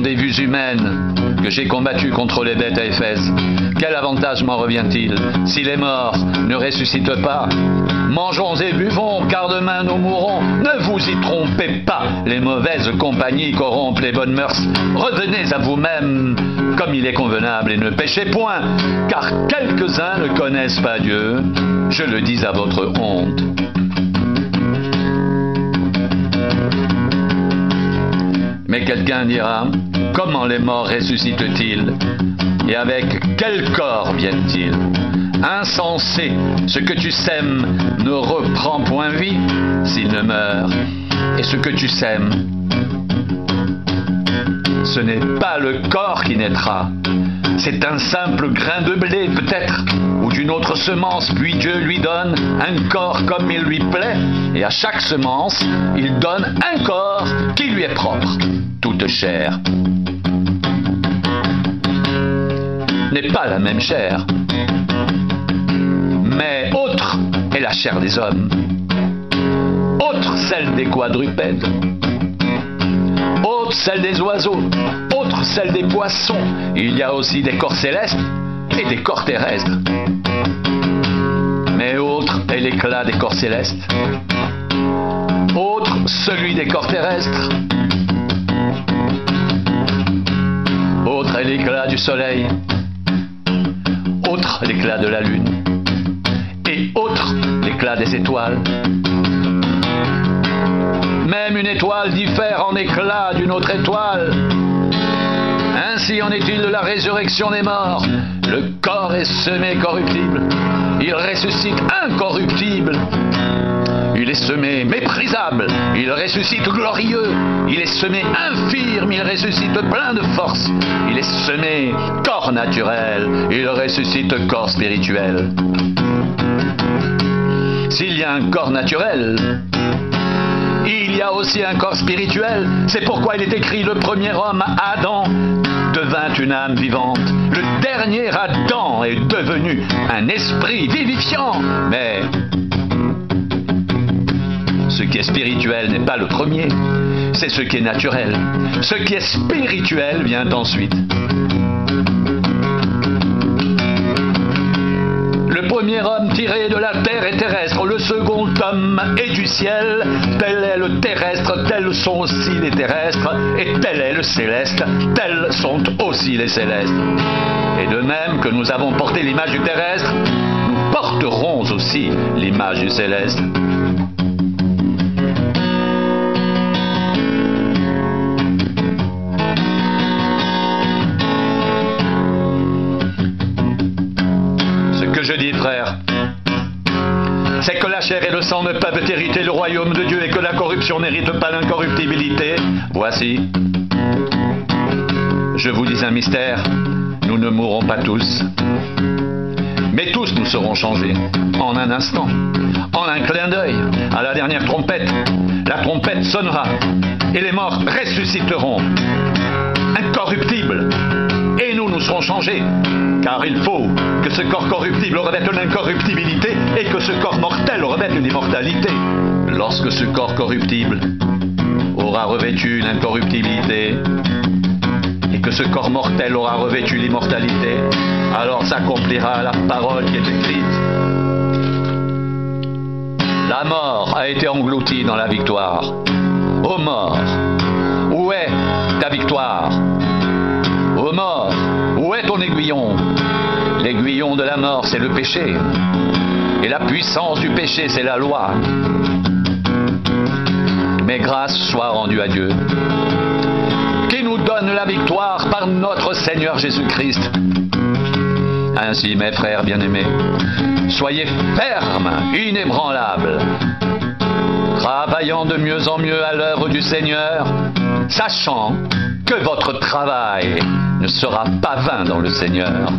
des vues humaines que j'ai combattu contre les bêtes à Éphèse. Quel avantage m'en revient-il si les morts ne ressuscitent pas? Mangeons et buvons, car demain nous mourrons. Ne vous y trompez pas, les mauvaises compagnies corrompent les bonnes mœurs. Revenez à vous-même comme il est convenable et ne péchez point, car quelques-uns ne connaissent pas Dieu. Je le dis à votre honte. Mais quelqu'un dira, comment les morts ressuscitent-ils? Et avec quel corps viennent-ils? Insensé, ce que tu sèmes ne reprend point vie s'il ne meurt. Et ce que tu sèmes, ce n'est pas le corps qui naîtra. C'est un simple grain de blé peut-être, ou d'une autre semence, puis Dieu lui donne un corps comme il lui plaît, et à chaque semence, il donne un corps qui lui est propre. Toute chair n'est pas la même chair, mais autre est la chair des hommes, autre celle des quadrupèdes, autre celle des oiseaux, autre celle des poissons. Il y a aussi des corps célestes et des corps terrestres. Mais autre est l'éclat des corps célestes, autre celui des corps terrestres, autre est l'éclat du soleil, autre l'éclat de la lune, et autre l'éclat des étoiles. Même une étoile diffère en éclat d'une autre étoile. Ainsi en est-il de la résurrection des morts. Le corps est semé corruptible, il ressuscite incorruptible. Il est semé méprisable, il ressuscite glorieux. Il est semé infirme, il ressuscite plein de force. Il est semé corps naturel, il ressuscite corps spirituel. S'il y a un corps naturel, il y a aussi un corps spirituel. C'est pourquoi il est écrit: le premier homme, Adam, devint une âme vivante. Le dernier Adam est devenu un esprit vivifiant. Mais ce qui est spirituel n'est pas le premier, c'est ce qui est naturel. Ce qui est spirituel vient ensuite. Le premier homme tiré de la terre est terrestre, le second homme est du ciel. Tel est le terrestre, tels sont aussi les terrestres, et tel est le céleste, tels sont aussi les célestes. Et de même que nous avons porté l'image du terrestre, nous porterons aussi l'image du céleste. Je dis, frère, c'est que la chair et le sang ne peuvent hériter le royaume de Dieu et que la corruption n'hérite pas l'incorruptibilité. Voici, je vous dis un mystère, nous ne mourrons pas tous, mais tous nous serons changés en un instant, en un clin d'œil, à la dernière trompette. La trompette sonnera et les morts ressusciteront, incorruptibles. Et nous serons changés, car il faut que ce corps corruptible revête l'incorruptibilité et que ce corps mortel revête l'immortalité. Lorsque ce corps corruptible aura revêtu l'incorruptibilité et que ce corps mortel aura revêtu l'immortalité, alors s'accomplira la parole qui est écrite. La mort a été engloutie dans la victoire. Ô mort, où est ta victoire? Ô mort, où est ton aiguillon? L'aiguillon de la mort, c'est le péché. Et la puissance du péché, c'est la loi. Mais grâce soit rendue à Dieu, qui nous donne la victoire par notre Seigneur Jésus-Christ. Ainsi, mes frères bien-aimés, soyez fermes, inébranlables, travaillant de mieux en mieux à l'œuvre du Seigneur, sachant que votre travail ne sera pas vain dans le Seigneur.